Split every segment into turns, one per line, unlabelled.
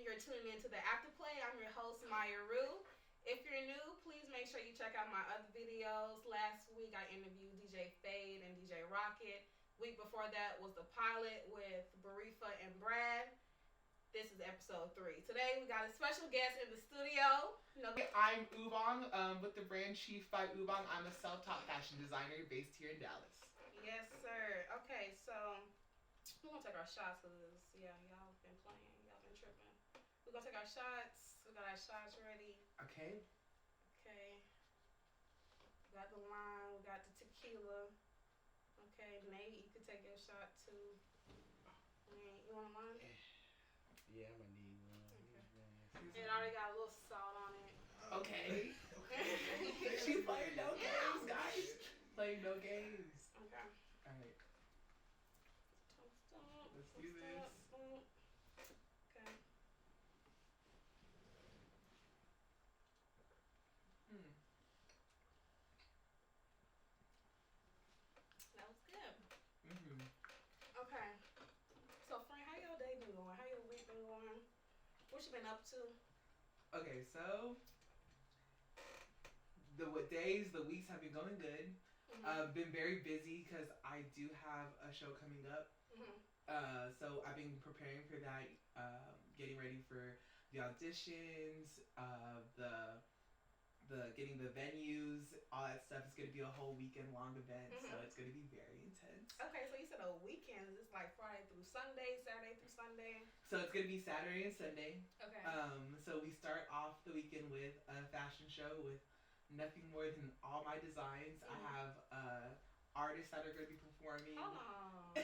you're tuning into the Afterplay. I'm your host, Maya Rue. If you're new, please make sure you check out my other videos. Last week I interviewed DJ Fade and DJ Rocket. Week before that was the pilot with Barifa and Brad. This is episode 3. Today we got a special guest in the studio.
I'm Ubong with the brand ChiefbyUbong. I'm a self-taught fashion designer based here in Dallas.
Yes, sir. Okay, so we're going to take our shots because, y'all been playing. Y'all been tripping. We're going to take our shots. We got our shots ready.
Okay.
Okay. We got the wine. We got the tequila. Okay, Nate, you could take your shot too. Nate, you want one?
Yeah, I'm gonna need one.
Okay. It already got a little salt on it.
Okay. She's playing no games, guys. Playing no games.
Okay.
Alright.
Toast up.
Let's do this.
Okay. That was good. Okay. So, friend, how your day been going? How your week been going? What you been up to?
Okay, so the weeks have been going good. Been very busy because I do have a show coming up. So I've been preparing for that, getting ready for the auditions, the getting the venues, all that stuff. It's gonna be a whole weekend long event, so it's gonna be very intense.
Okay, so you said a weekend. Is this like Friday through Sunday, Saturday through Sunday?
So it's gonna be Saturday and Sunday.
Okay.
So we start off the weekend with a fashion show with nothing more than all my designs. I have artists that are gonna be performing.
Oh.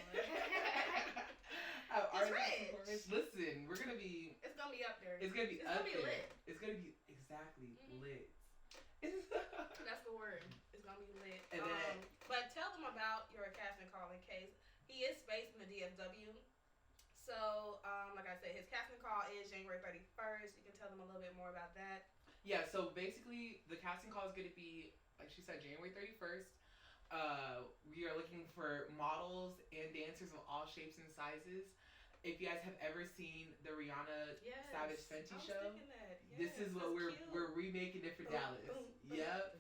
Listen, we're gonna be.
It's gonna be up there.
It's gonna be up there.
Lit.
It's gonna be exactly lit.
That's the word. It's gonna be lit.
And then,
but tell them about your casting call in case he is based in the DFW. So, like I said, his casting call is January 31st. You can tell them a little bit more about that.
Yeah. So basically, the casting call is gonna be, like she said, January 31st. We are looking for models and dancers of all shapes and sizes. If you guys have ever seen the Rihanna Savage Fenty show, this is what we're remaking it for Dallas. Yep.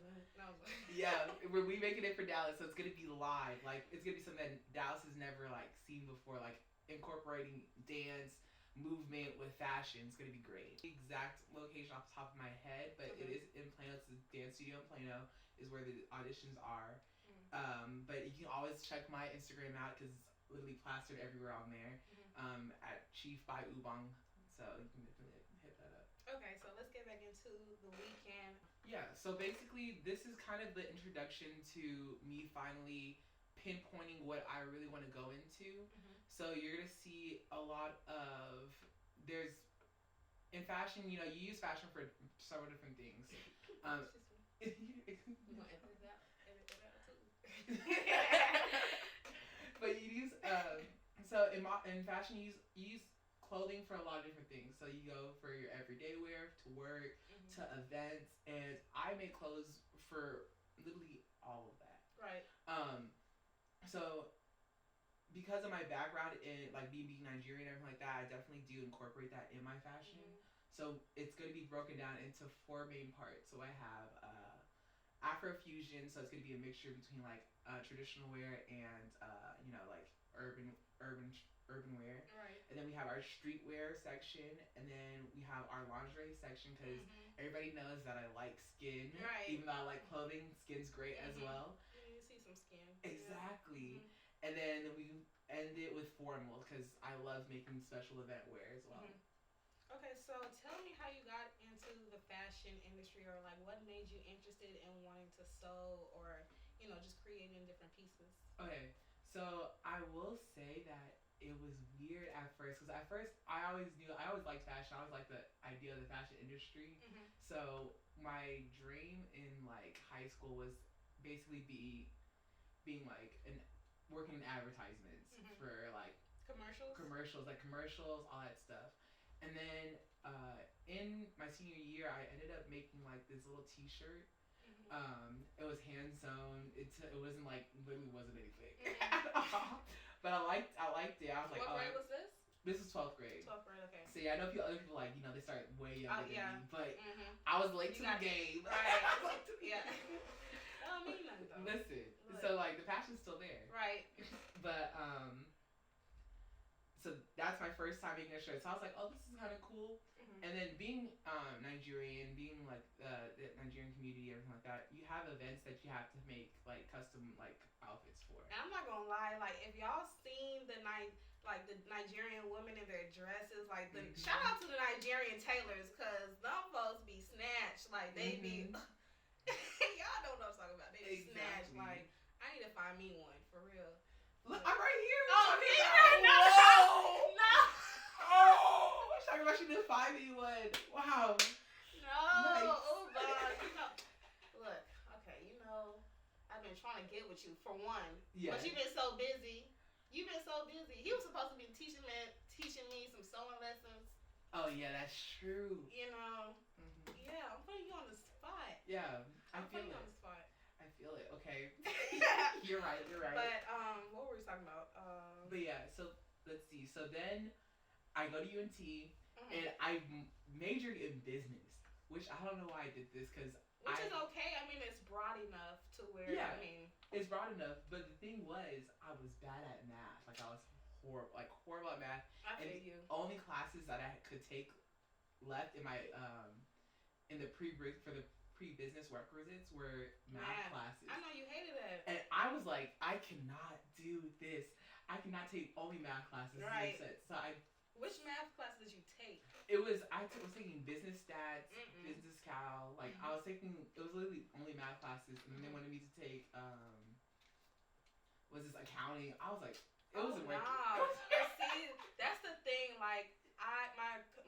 Yeah, we're remaking it for Dallas, so it's gonna be live. Like it's gonna be something that Dallas has never like seen before, like incorporating dance, movement with fashion. It's gonna be great. The exact location off the top of my head, but it is in Plano. It's a dance studio in Plano, is where the auditions are. But you can always check my Instagram out because it's literally plastered everywhere on there. At ChiefbyUbong, so you can hit that up.
Okay, so let's get back into the weekend.
Yeah, so basically this is kind of the introduction to me finally pinpointing what I really want to go into. So you're gonna see a lot of in fashion, you use fashion for several different things.
You gonna edit that too.
But you use so in fashion you use clothing for a lot of different things. So you go for your everyday wear, to work, to events, and I make clothes for literally all of that.
Right.
So because of my background in like being Nigerian and everything like that, I definitely do incorporate that in my fashion. So it's going to be broken down into 4 main parts. So I have Afrofusion, so it's going to be a mixture between like traditional wear and like urban wear.
Right.
And then we have our streetwear section, and then we have our lingerie section because everybody knows that I like skin.
Right.
Even though I like clothing, skin's great as well.
You see some skin.
Exactly. And then we end it with formal because I love making special event wear as well.
Okay, so tell me how you got into the fashion industry, or like what made you interested in wanting to sew, or just creating different pieces.
Okay, so I will say that it was weird at first because at first I always liked fashion. I always liked the idea of the fashion industry. So my dream in like high school was basically being like working in advertisements for like commercials, all that stuff. And then in my senior year, I ended up making like this little T-shirt. It was hand sewn. It wasn't literally wasn't anything at all. But I liked it. I was like,
what grade was this?
This was 12th grade.
12th grade, okay.
See, I know other people like, they start way younger than me, but
Mm-hmm.
I was late to the game.
Right. Yeah. That don't mean nothing though.
Listen, so like the passion's still there.
Right.
But so that's my first time making a shirt. So I was like, oh, this is kind of cool. Mm-hmm. And then being Nigerian, being like the Nigerian community, everything like that, you have events that you have to make like custom like outfits for.
And I'm not gonna lie, like if y'all seen the Nigerian women in their dresses, like shout out to the Nigerian tailors, cause them folks be snatched, like they be. Y'all don't know what I'm talking about. They be snatched. Like I need to find me one for real.
Look, I'm right here.
Oh, me
right
now. No.
Oh, I was talking about you to find me one. Wow.
No.
Nice.
Oh God. Look. Okay. I've been trying to get with you for one. Yeah. But you've been so busy. He was supposed to be teaching me some sewing lessons.
Oh yeah, that's true.
Mm-hmm. Yeah, I'm putting you on the spot.
Yeah,
I'm putting you on the spot.
I feel it. Okay. You're right.
But what were we talking about?
But yeah, so let's see. So then I go to UNT and I majored in business, which I don't know why I did this because
which is okay. I mean, it's broad enough to where
it's broad enough. But the thing was, I was bad at math. Like I was horrible at math.
I feel you.
Only classes that I could take left in my in the pre-business requisites were math classes.
I know you hated it.
And I was like, I cannot do this. I cannot take only math classes.
Right.
So
which math class did you take?
I was taking business stats, business cal. Like I was taking, it was literally only math classes, and then they wanted me to take was this accounting? I was like, it wasn't working.
See, that's the thing. Like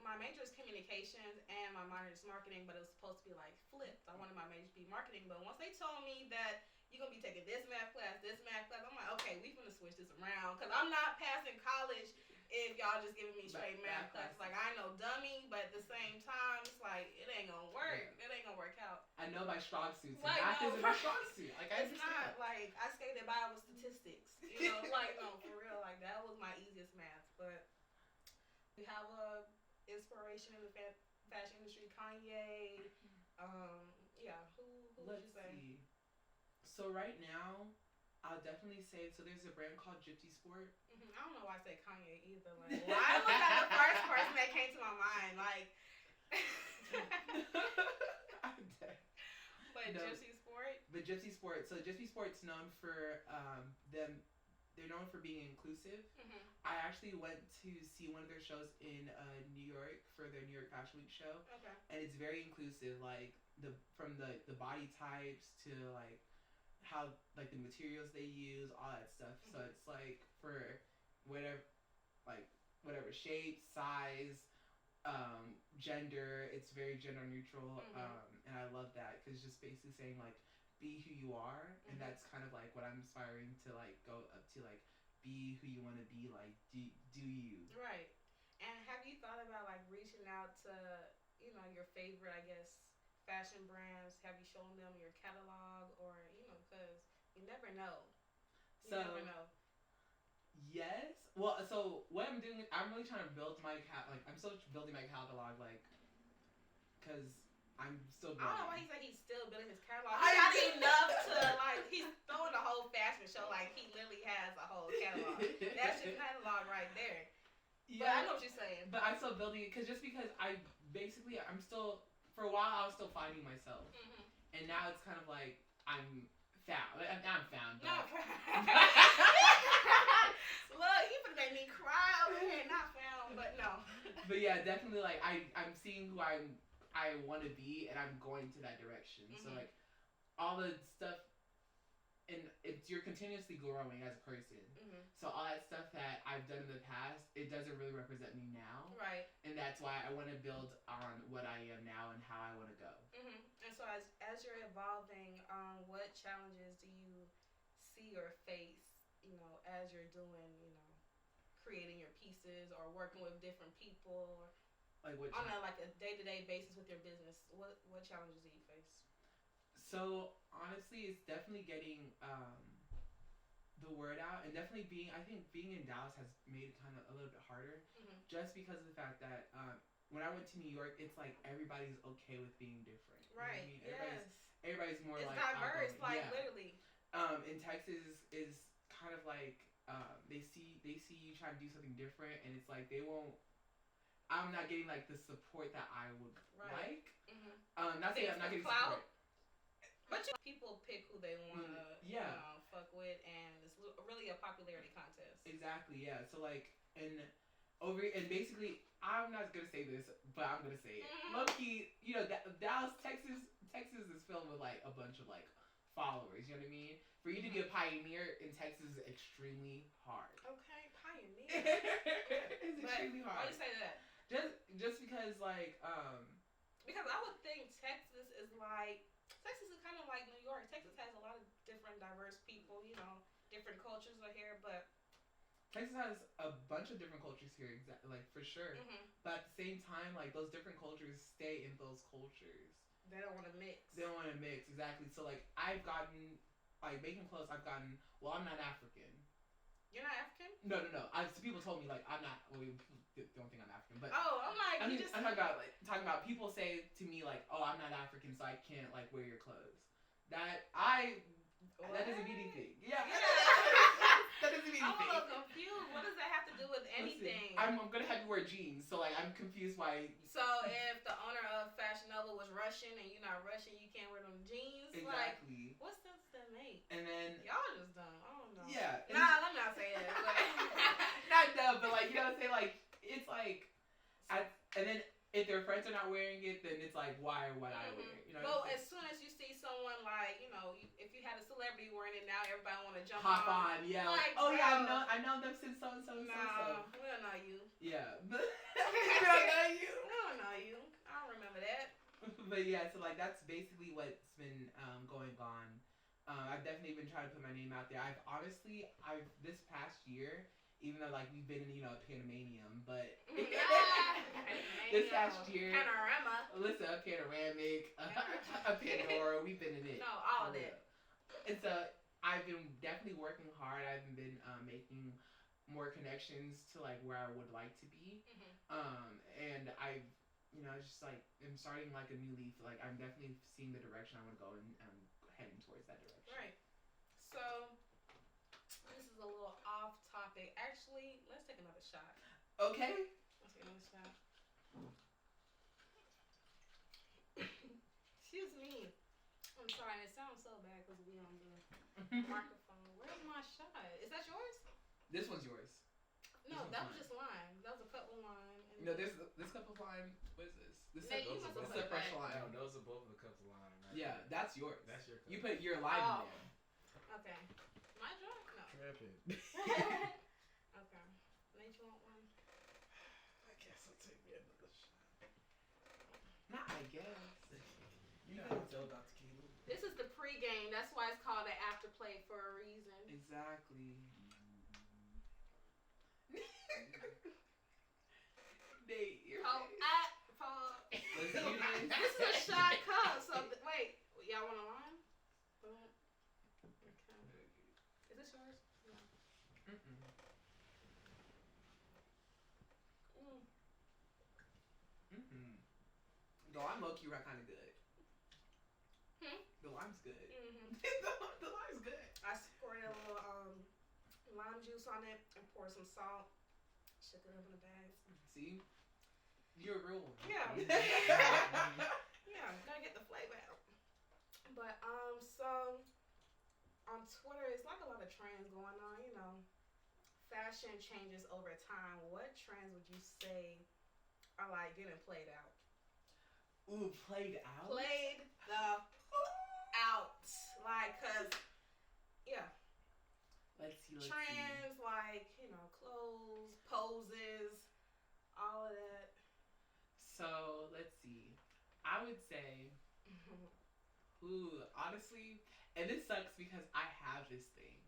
my major is communications and my minor is marketing, but it was supposed to be like flipped. I wanted my major to be marketing, but once they told me that you're gonna be taking this math class, I'm like, okay, we finna switch this around because I'm not passing college if y'all just giving me straight math classes. Like I know dummy, but at the same time, it's like it ain't gonna work. Yeah. It ain't gonna work out.
I know my strong suits. Like, math isn't my strong suit. Like I
it's not like I skated by with statistics. Like no, for real. Like that was my easiest math, but. We have a inspiration in the fashion industry, Kanye. Yeah, who would you say?
See. So right now, I'll definitely say, so there's a brand called Gypsy Sport.
I don't know why I say Kanye either. Like, why was that the first person that came to my mind? Like,
I'm dead.
But no. Gypsy Sport?
But Gypsy Sport. So Gypsy Sport's known for they're known for being inclusive. I actually went to see one of their shows in New York for their New York Fashion Week show.
Okay.
And it's very inclusive, like from the body types to like how like the materials they use, all that stuff. So it's like for whatever shape, size, gender, it's very gender neutral. And I love that because it's just basically saying like be who you are, and that's kind of like what I'm aspiring to like go up to, like be who you want to be, like do you.
Right. And have you thought about like reaching out to your favorite, I guess, fashion brands? Have you shown them your catalog, or because you never know. Never know.
Yes. Well, so what I'm doing, I'm really trying to build my I'm still building my catalog, like because I'm still building.
I don't know why he's like he's still building his catalog. He got enough to like he's throwing the whole fashion show like he literally has a whole catalog. That's your catalog right there. Yeah, but I know what you're saying.
But I'm still building it because I'm still, for a while I was still finding myself, and now it's kind of like I'm found. I'm found.
Not found. Look, he would make me cry over here. Not found, but no.
But yeah, definitely like I'm seeing who I want to be, and I'm going to that direction. So like all the stuff, and you're continuously growing as a person. So all that stuff that I've done in the past, it doesn't really represent me now.
Right.
And that's why I want to build on what I am now and how I want to go.
And so as you're evolving, what challenges do you see or face, as you're doing, creating your pieces or working with different people?
Like what
on a day-to-day basis with your business, what challenges do you face?
So honestly, it's definitely getting the word out, and definitely I think being in Dallas has made it kind of a little bit harder, just because of the fact that when I went to New York, it's like everybody's okay with being different.
Right.
You know what I mean? Everybody's more
it's
like
diverse,
outgoing.
like
Yeah.
literally.
In Texas is kind of like they see you trying to do something different, and it's like they won't. I'm not getting like the support that I would like. Not saying I'm not getting support.
But people pick who they want to fuck with, and it's really a popularity contest.
Exactly, yeah. So like, and basically, I'm not gonna say this, but I'm gonna say it. Low key, Dallas, Texas is filled with like a bunch of like followers. You know what I mean? For you to be a pioneer in Texas is extremely hard.
Okay, pioneer.
It's extremely hard.
Why do you say that?
Just because like
because I would think Texas is kind of like New York. Texas has a lot of different diverse people, different cultures are here, but
Texas has a bunch of different cultures here, like for sure. But at the same time, like those different cultures stay in those cultures.
They don't want to mix.
They don't want to mix, exactly. So like I've gotten, like making clothes, well, I'm not African.
You're not African?
No. People told me like I'm not. Well, people don't think I'm African, but
I'm like,
I'm talking about people say to me like, oh, I'm not African, so I can't like wear your clothes. That doesn't mean anything. Yeah. That doesn't mean anything.
I'm a little confused. What does that have to do with anything?
Listen, I'm gonna have you wear jeans, so like I'm confused why.
So if the owner of Fashion Nova was Russian and you're not Russian, you can't wear them jeans.
Exactly.
Like, what sense does that make?
And then
y'all just dumb. I don't know.
Yeah.
Nah, let me not say that.
Not dumb, but like say like it's like, and then if their friends are not wearing it, then it's like why would I wear it?
Well, as soon as you see someone like if you had a celebrity wearing it, now everybody want to jump
hop on. Yeah.
Like,
oh yeah, I know them since so.
No, we don't know you.
Yeah, but we don't know you.
We don't know you. I don't remember that.
But yeah, so like that's basically what's been going on. I've definitely been trying to put my name out there. I've this past year, even though like we've been in a Panamanium, but this past year,
Panorama.
Listen, a panoramic, a Pandora, we've been in it.
No, all of that.
And so I've been definitely working hard. I've been making more connections to like where I would like to be, and I've just like I'm starting like a new leaf. Like I'm definitely seeing the direction I want to go, and I'm heading towards that direction.
Right. So this is a little off topic. Actually, let's take another shot.
Okay.
Let's take another shot. Excuse me. I'm sorry, it sounds so bad because we on the microphone. Where's my shot? Is that yours?
This one's yours.
No, that was just lime. That was a cup of lime.
No, there's this cup of lime. What is this? This is a fresh lime.
No, those are both the cups of lime. Right?
Yeah, that's yours.
That's your cup.
You put your lime in there.
Okay. My drink? No.
Tripping.
Okay. Nate, you want one?
I guess I'll take me another shot.
Not I guess.
You know how to tell Dr. Keelu.
This is the pregame. That's why it's called an afterplay for a reason.
Exactly. Nate, you're Let's do this.
This is a shot cup. So wait, y'all want a lime? Okay. Is this yours? No.
The lime low-key kind of good. The lime's good. The lime's good.
I squirted a little lime juice on it and poured some salt. Shook it up in a bag.
See? You're a real one.
Yeah. Yeah, gotta get the flavor out. But so on Twitter, it's like a lot of trends going on. Fashion changes over time. What trends would you say are like getting played out?
Ooh, played out?
Played the out. Like, cause yeah.
Let's see.
Trends like, clothes, poses, all of that.
So, let's see. I would say, honestly, and this sucks because I have this thing.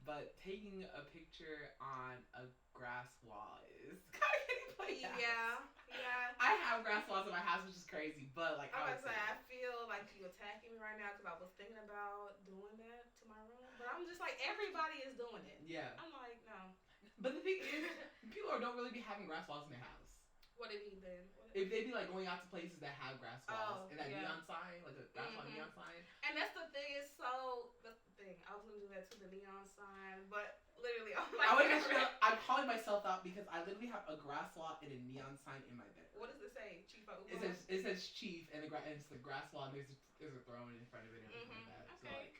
But taking a picture on a grass wall is kind of getting played out.
Yeah.
I have grass walls in my house, which is crazy, but like
I was say I feel like you attacking me right now because I was thinking about doing that to my room, but I'm just like everybody is doing it.
Yeah.
I'm like no.
But the thing is, people don't really be having grass walls in their house.
What do you mean then?
If they be like going out to places that have grass walls and that neon sign, like a grass wall neon sign.
And that's the thing. That's the thing. I was gonna do that to the neon sign, but literally,
I'm calling myself out because I literally have a grass wall and a neon sign in my bedroom.
What does it say? ChiefbyUbong?
It says Chief and it's the grass wall and there's a throne in front of it and everything like that.
Okay.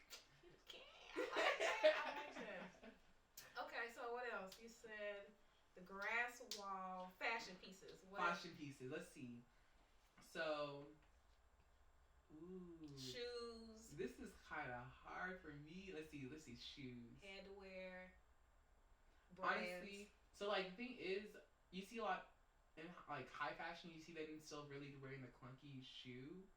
So
Okay, so what else? You said the grass wall fashion pieces.
Fashion pieces. Let's see. So,
shoes.
This is kind of hard for me. Let's see. Shoes.
Headwear. Brands.
Honestly, so like the thing is, you see a lot in like high fashion. You see them still really wearing the clunky shoe.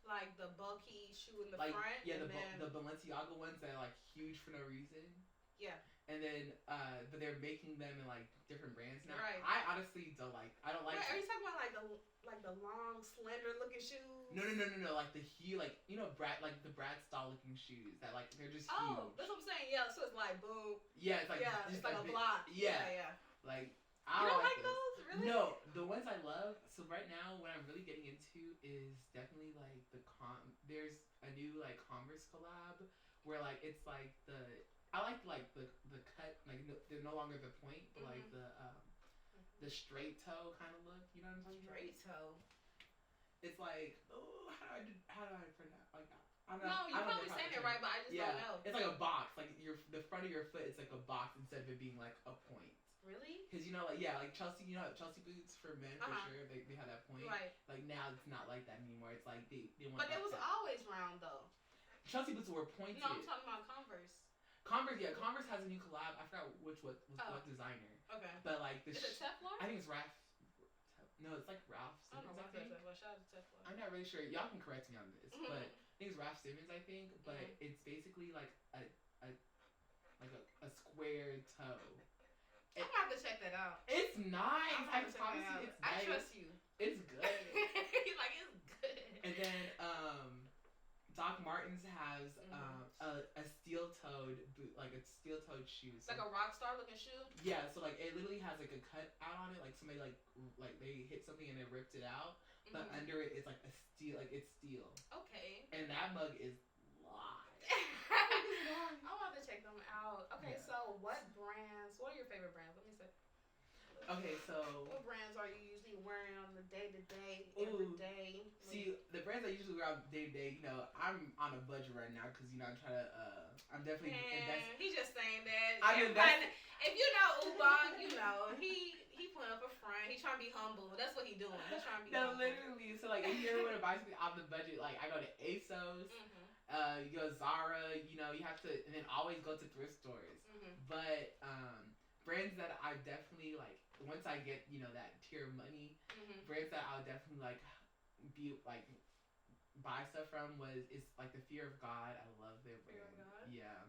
Like the bulky shoe in the
front.
Yeah,
the Balenciaga ones that are like huge for no reason.
Yeah.
And then, but they're making them in like different brands now.
Right.
I honestly don't like. I don't like.
Wait, are you talking about like the long, slender looking shoes?
No. Like the like the Brad style looking shoes that like they're just huge.
Oh, that's what I'm saying. Yeah, so it's like boom.
Yeah, it's like
it's like a block.
Yeah. Like
I don't like those. Really?
No, the ones I love. So right now, what I'm really getting into is definitely like there's a new like Converse collab where like it's like I like the cut, like they're no longer the point, but like the straight toe kind of look. You know what I'm talking about?
Straight toe.
It's like how do I pronounce like that?
No, you're probably saying it right, but I just don't know.
It's like a box, like the front of your foot. It's like a box instead of it being like a point.
Really?
Because like Chelsea, Chelsea boots for men for sure. They have that point.
Right.
Like now it's not like that anymore. It's like they want.
But it was always round though.
Chelsea boots were pointed.
No, I'm talking about Converse.
Converse has a new collab. I forgot what designer.
Okay.
But like
is it Teflon?
I think it's Ralph. No, it's like Ralph Simmons.
I don't know. Shout out to Teflon.
I'm not really sure. Y'all can correct me on this, but I think it's Ralph Simmons. I think, but it's basically like a square toe.
I'm gonna have to check that out.
It's nice. I promise you, it's nice.
I trust you.
It's good.
He's like, it's good.
And then Doc Martens has a steel-toed boot, like a steel-toed shoe. So,
like a rock star looking shoe.
Yeah, so like it literally has like a cut out on it, like somebody like they hit something and they ripped it out, but under it it's like a steel, like it's steel.
Okay.
And that mug is live.
I want to check them out. Okay,
Yeah.
so what are your favorite brands? Let me say.
Okay, so
what brands are you usually wearing on the day-to-day, every day?
See, the brands I usually wear on day-to-day, I'm on a budget right now because I'm trying to, I'm definitely investing.
He's just saying that.
I'm investing.
If you know Ubong, you know he putting up a front. He's trying to be humble. That's what he's doing. He's trying to be humble.
Literally. So like, if you ever want to buy something on the budget, like I go to ASOS. You go Zara, you have to, and then always go to thrift stores. But brands that I definitely like, once I get that tier of money, brands that I'll definitely like buy stuff from is like the Fear of God. I love their brand.
Fear of God?
Yeah.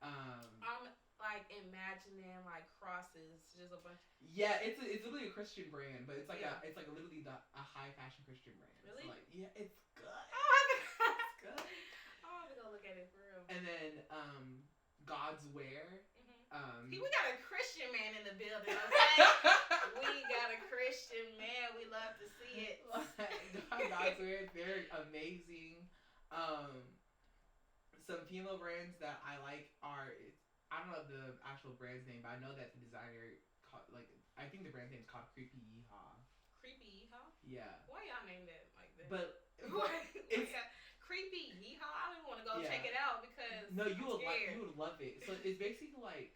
I'm like imagining like crosses, just a bunch.
Yeah, it's literally a Christian brand, but it's like it's like literally a high fashion Christian brand.
Really?
So like, yeah, it's good.
It's good. I'm gonna go look at it for real.
And then God's Wear.
See, we got a Christian man in the building, okay? We got a Christian man. We love to see it.
God's Wear, they're amazing. Some female brands that I like are, I don't know the actual brand's name, but I know that the designer I think the brand's name is called Creepy Yeehaw.
Creepy Yeehaw?
Yeah.
Why y'all named it like that?
But
it's Creepy Yeehaw. I don't even want to go check it out because
you would love it. So it's basically like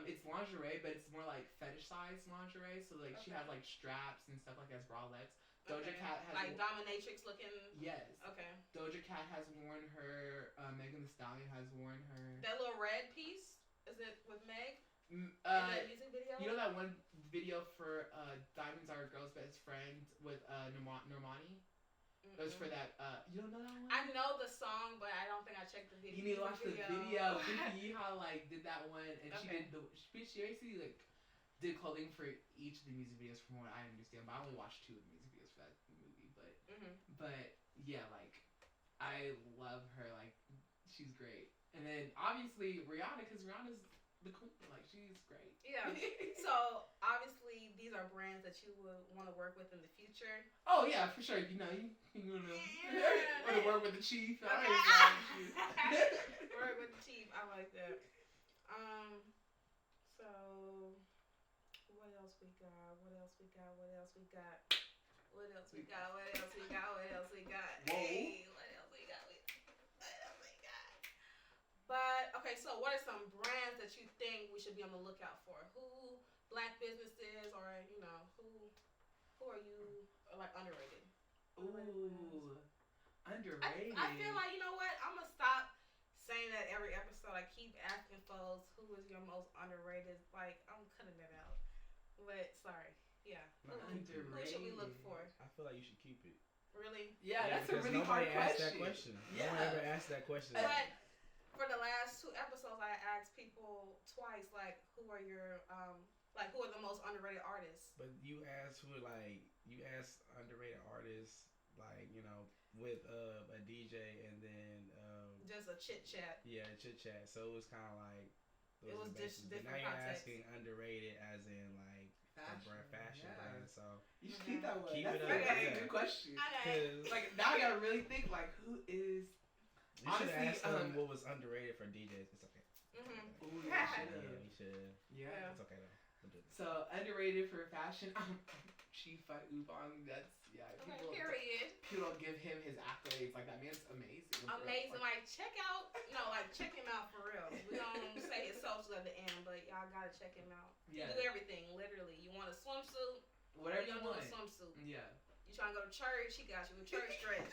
it's lingerie, but it's more like fetish size lingerie. So like she has like straps and stuff like that as bralettes. Doja Cat has
like dominatrix looking.
Yes.
Okay.
Doja Cat has worn her. Megan Thee Stallion has worn her.
That little red piece, is it with Meg?
In
that music video.
You know that one video for Diamonds Are a Girl's Best Friend with Normani? That was for that. You don't know that one?
I know the song, but I don't think I checked the video.
You need to watch the video. Vicky Yeehaw like did that one, and she
Okay.
did she basically like did clothing for each of the music videos from what I understand. But I only watched 2 of the music videos for that movie. But yeah, like I love her. Like she's great. And then obviously Rihanna, because Rihanna's the queen. Like she's great.
Yeah. So obviously these are brands that you would want to work with in the future.
Oh yeah, for sure. You know, you want to work with the chief.
Okay.
I
Work with the chief. I like that. So what else we got? What else we got? What else we got? What else we got? What else we got? What else we got? Hey, what else we got? What else we got? But okay, so what are some brands that you think we should be on the lookout for? Who black businesses, or you know, who are you like underrated?
Ooh, underrated.
I feel like, you know what? I'm gonna stop saying that every episode. I keep asking folks who is your most underrated. Like I'm cutting that out. But sorry, yeah.
Underrated.
Who should we look for?
I feel like you should keep it.
Really?
Yeah, that's a
because
really hard
nobody asked
question.
that question.
Yeah.
No one ever asked that question.
But for the last 2 episodes, I asked people twice, like, who are your who are the most underrated artists?
But you asked underrated artists, like, you know, with a DJ and then
Just a chit chat.
yeah, chit chat. So it was kind of like
It was just
but
different
now you're
context.
asking underrated as in like fashion
yeah.
brand. So
You should keep that one.
Keep
That's
it up.
That's
Yeah.
a good question.
Okay.
Like now I gotta really think like who is.
you should
Honestly,
ask them what was underrated for DJs. It's okay.
Ooh,
Yeah.
You should.
Yeah.
It's okay though. We'll do this.
So underrated for fashion, ChiefbyUbong. That's
Okay, period.
People don't give him his accolades. Like that man's amazing.
Amazing. Like check him out for real. We don't say his socials at the end, but y'all gotta check him out.
Yeah.
You do everything, literally. You want a swimsuit?
Whatever you
do a
want.
swimsuit.
Yeah.
You trying to go to church? He got you a church dress.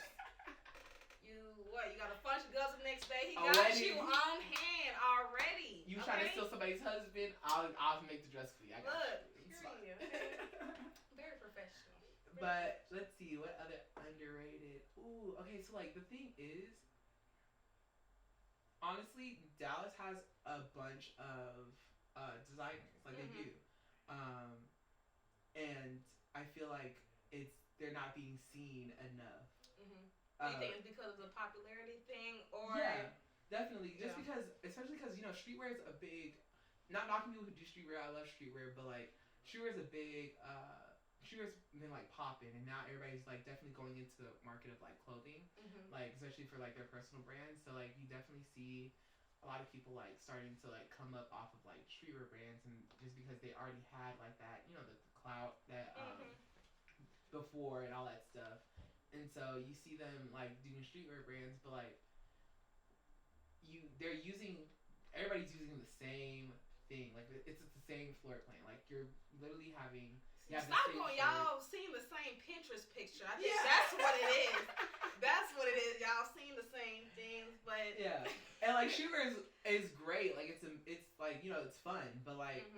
You got a bunch of girls the next day? He got you on hand already.
You trying to steal somebody's husband? I'll make the dress for you. I got
Look,
you. It's
period.
fine.
Very professional.
But let's see what other underrated. Ooh, okay. So like the thing is, honestly, Dallas has a bunch of designers. Like they do, and I feel like they're not being seen enough.
Do you think it's because of the popularity thing, or
yeah, definitely. Just
Yeah.
because, especially because streetwear is a big. Not knocking people who do streetwear. I love streetwear, but like streetwear is a big. Streetwear's been like popping, and now everybody's like definitely going into the market of like clothing, like especially for like their personal brands. So like you definitely see a lot of people like starting to like come up off of like streetwear brands, and just because they already had like that, the clout that before and all that stuff, and so you see them like doing streetwear brands, but like everybody's using the same thing, like it's the same floor plan, like you're literally having.
Stop going, y'all seeing the same Pinterest picture. I think
Yeah.
that's what it is. That's what it is. Y'all seeing the same things, but
yeah, and like streetwear is great. Like it's like it's fun, but like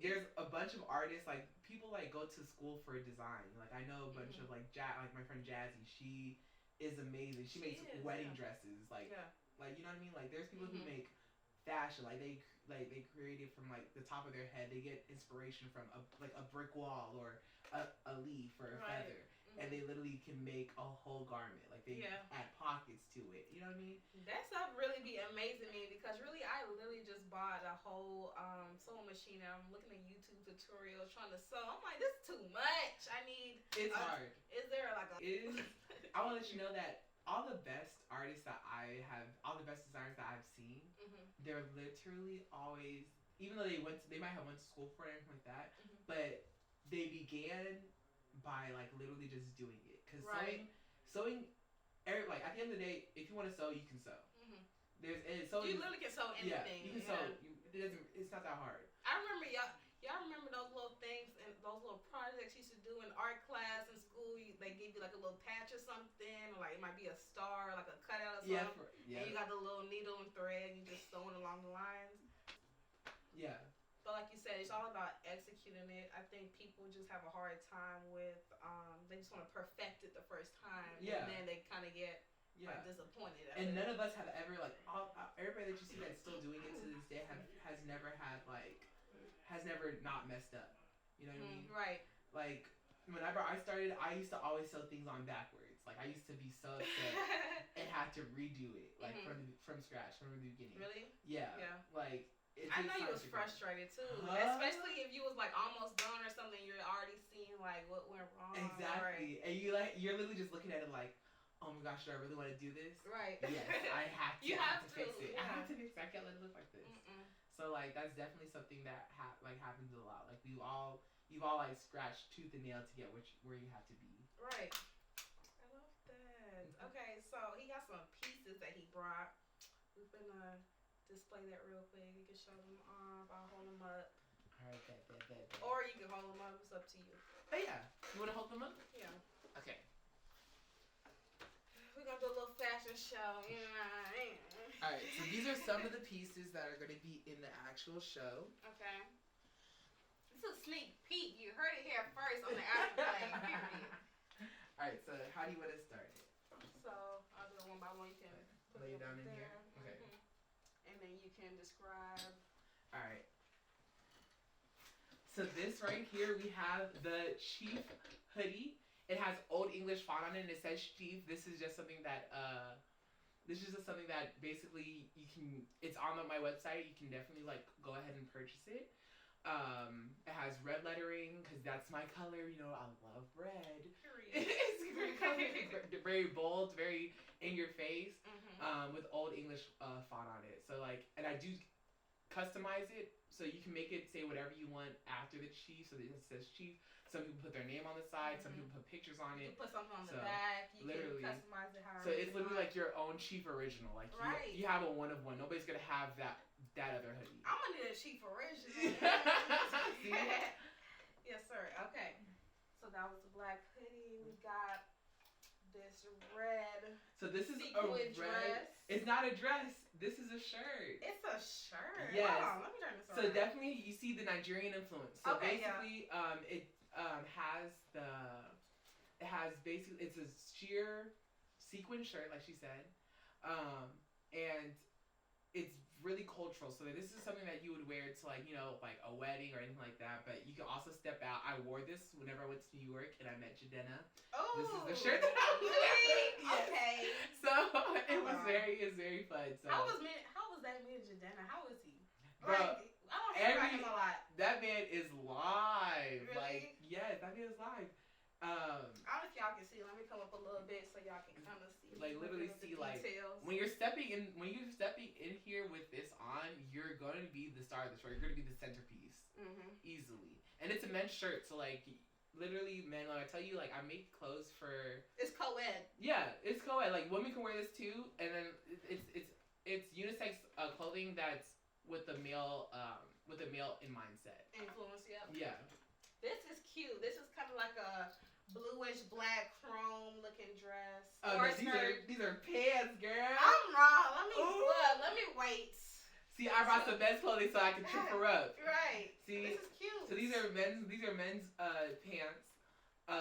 there's a bunch of artists, like people like go to school for design. Like I know a bunch of like like my friend Jazzy. She is amazing. She makes wedding dresses. Like you know what I mean. Like there's people who make fashion. Like they create it from like the top of their head. They get inspiration from a brick wall or a leaf or a feather, and they literally can make a whole garment. Like they add pockets to it. You know what I mean?
That stuff really be amazing me, because really I literally just bought a whole sewing machine, and I'm looking at YouTube tutorials trying to sew. I'm like, this is too much. I need.
It's hard.
Is there like a?
I want to let you know that all the best artists that I have, all the best designers that I've seen, they're literally always, even though they might have went to school for it and everything like that, but they began by like literally just doing it. Because sewing, like at the end of the day, if you want to sew, you can sew. Sewing.
You literally can sew anything.
Yeah, you can sew. It's not that hard.
I remember y'all remember those little things and those little projects you used to do in art class in school? They give you like a little patch or something, or like it might be a star, like a cutout or something. And you got the little needle and thread, and you just sewing along the lines.
Yeah.
But like you said, it's all about executing it. I think people just have a hard time with they just want to perfect it the first time,
Yeah.
and then they kind of get
Yeah.
like disappointed.
And none of us have ever like everybody that you see that's still doing it to this day has never had like has never not messed up. You know what I mean?
Right.
Like whenever I started, I used to always sew things on backwards. Like I used to be so upset and had to redo it like from scratch from the beginning.
Really?
Yeah.
Yeah.
Like
I know you was frustrated too, especially if you was like almost done or something. You're already seeing like what went wrong.
Exactly, and you're literally just looking at it like, oh my gosh, do I really want to do this?
Right.
Yes, I have to.
You have to
fix it.
Yeah.
I have to fix it. I can't let it look like this. So like that's definitely something that happens a lot. Like you've all like scratched tooth and nail to get where you have to be.
Right. I love that. Okay, so he got some pieces that he brought. We're gonna display that real quick. You can show them off. I'll hold them up.
Alright, bet.
Or you can hold them up. It's up to you.
Oh yeah. You want to hold them up?
Yeah.
Okay.
We're gonna do a little fashion show.
Alright, so these are some of the pieces that are gonna be in the actual show.
Okay. This is a sneak peek. You heard it here first on the Afterplay. Period.
Alright, so how do you want to start it?
So I'll do it one by one. You can put
lay
it
down in
there.
here. Okay.
And then you can describe.
Alright. So this right here, we have the Chief hoodie. It has Old English font on it and it says Chief. This is just something that basically you can, it's on my website. You can definitely like go ahead and purchase it. It has red lettering because that's my color. You know, I love red. It's very colorful, very bold, very in your face, with Old English font on it. So like, and I do customize it so you can make it say whatever you want after the Chief, so that it says Chief. Some people put their name on the side. Some people put pictures on it.
You put something on the back. You can customize it however.
So it's literally like your own Chief original. Like you have a one of one. Nobody's gonna have that other hoodie.
I'm gonna need a Chief original. Yes, sir. Okay. So that was the black hoodie. We got this red.
So this is a red
dress.
It's not a dress. This is a shirt.
It's a shirt.
Yes.
Hold on, let me turn this around.
So definitely you see the Nigerian influence. So basically, it's a sheer sequin shirt, like she said, and it's really cultural. So this is something that you would wear to like like a wedding or anything like that. But you can also step out. I wore this whenever I went to New York and I met Jadena.
Oh,
this is the shirt that I was
wearing. Yes. Okay.
So it was very fun. So
how was that man Jadena? How was he?
Bro,
like, I don't hear about him a lot.
That man is live.
Really?
Like, yes, that man is live.
I don't know if y'all can see. Let me come up a little bit so y'all can kind of see.
Like literally see like when you're stepping in here with this on, you're going to be the star of the show. You're going to be the centerpiece easily. And it's a men's shirt, so like literally, man. Like I tell you, like I make clothes for.
It's co-ed.
Yeah, it's co-ed. Like women can wear this too, and then it's unisex clothing that's with the male in mindset.
Influence, yeah.
Yeah.
This is cute. This is kind of like a bluish black chrome looking dress.
Oh, no, these are pants, girl.
I'm wrong. Let me wait.
See, I brought some men's clothing so I can trip her up.
Right.
See,
this is cute.
So these are men's pants.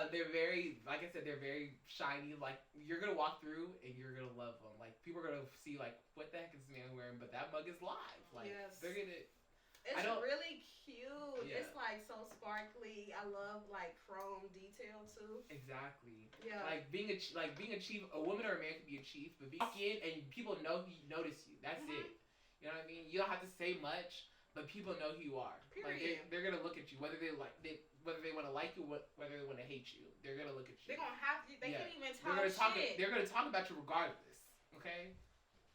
They're very, like I said, they're very shiny. Like you're gonna walk through and you're gonna love them. Like people are gonna see like, what the heck is this man wearing? But that mug is live. Like they're gonna.
It's really cute.
Yeah.
It's like so sparkly. I love like chrome detail too.
Exactly.
Yeah.
Like being a chief, a woman or a man can be a chief, but walk in and people notice you. That's it. You know what I mean? You don't have to say much, but people know who you are.
Period.
Like they're gonna look at you, whether they want to like you, whether they want to hate you. They're gonna look at you.
They're gonna have to. They can't even talk shit.
They're gonna talk about you regardless. Okay.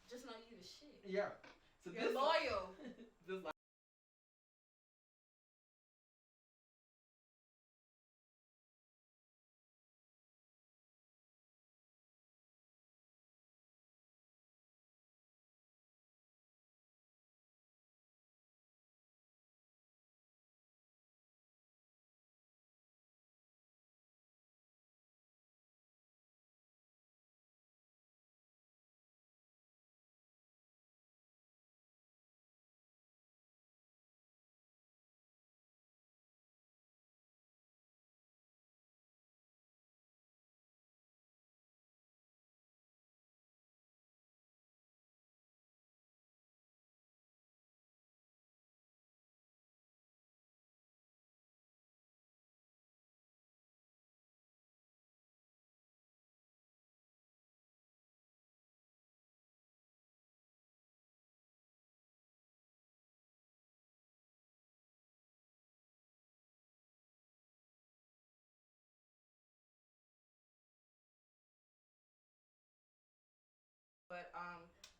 Just know you the shit.
Yeah. So
you're loyal.
This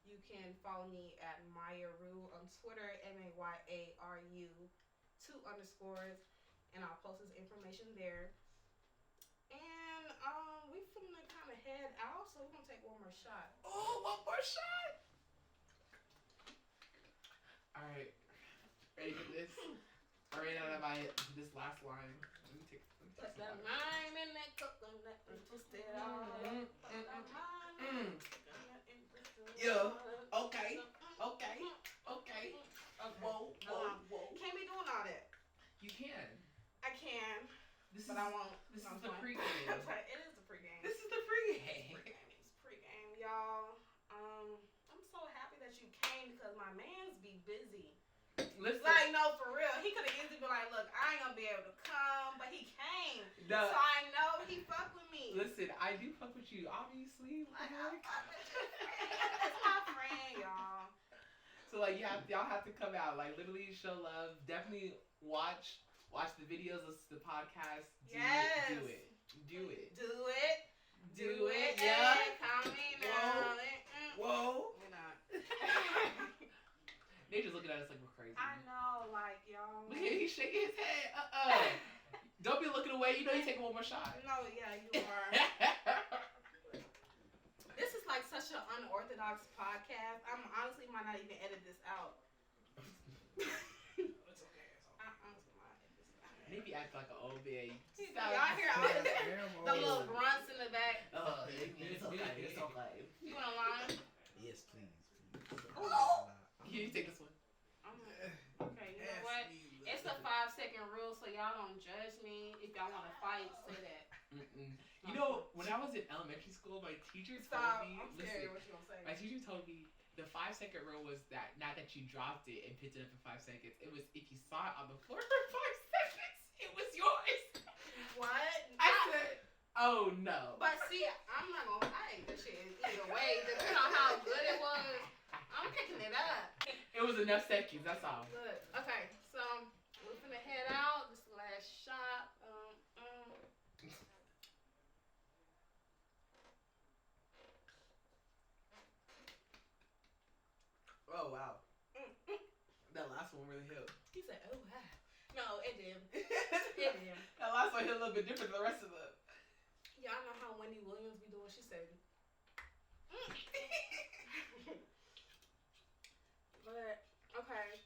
You can follow me at Mayaru on Twitter, MAYARU 2 underscores, and I'll post this information there. And we finna kind of head out, so we're gonna take one more shot.
Oh, one more shot. All right, ready for this? I ran out of this last line. Let me take
Put that
some water.
lime in that coconut and twist it all.
Yeah. Okay. Okay. Okay. Whoa. Whoa.
Can't be doing all that.
You can.
I can,
This
but
is
I won't.
this
No,
is
I'm
the
playing.
pregame.
It is the pregame.
This is the pregame.
It's pregame, y'all. I'm so happy that you came because my man's be busy.
Listen.
Like, no, for real. He could have easily been like, look, I ain't gonna be able to come, but he came.
No.
So I know he fuck with me.
Listen, I do fuck with you, obviously.
Like, it's my friend, y'all.
So like y'all have to come out, like literally show love. Definitely watch the videos, listen to the podcast.
Yes.
Do it.
Yeah. Comment now.
Whoa.
We're not.
They just looking at us like we're crazy.
I know, like, y'all.
Look at him, he's shaking his head. Don't be looking away. You know you're taking one more shot.
No, yeah, you are. This is like such an unorthodox podcast. I'm honestly might not even edit this out.
It's okay.
I honestly might edit this out.
Maybe act like an old man.
Y'all hear all the little grunts in the back?
Oh, it's okay.
You want a line?
Yes, please.
Here, you take this one.
Okay, you know what? It's a 5-second rule, so y'all don't judge me. If y'all want to fight, say that.
You know, when I was in elementary school, my teacher told me.
I'm scared what you gonna say.
My teacher told me the 5-second rule was that not that you dropped it and picked it up in 5 seconds. It was if you saw it on the floor for 5 seconds, it was yours.
What?
I said, oh no.
But see, I'm not gonna fight the shit either way. Depending on how good it was, I'm picking it up.
It was enough seconds. That's all.
Good. Okay, so we're gonna head out. This is the last shot.
Oh wow. That last one really hit.
He said, "Oh wow." No, it didn't. It didn't.
That last one hit a little bit different than the rest of them.
Y'all know how Wendy Williams be doing. She said. But okay.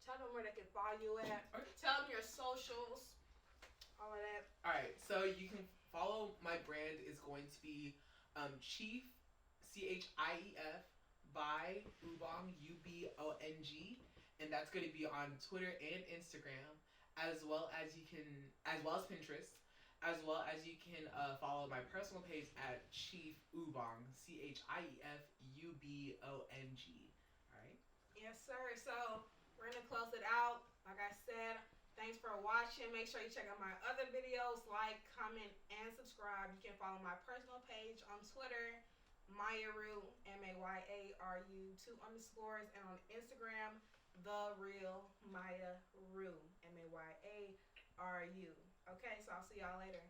Tell them where they can follow you at. Tell them your socials. All of that.
Alright, so you can follow my brand is going to be Chief CHIEF by Ubong UBONG, and that's going to be on Twitter and Instagram, as well as Pinterest, as well as you can follow my personal page at ChiefbyUbong ChiefbyUbong. Alright?
Yes, sir. So we're gonna close it out. Like I said, thanks for watching. Make sure you check out my other videos, like, comment, and subscribe. You can follow my personal page on Twitter, Mayaru, MAYARU 2 underscores, and on Instagram, The Real Mayaru, MAYARU. Okay, so I'll see y'all later.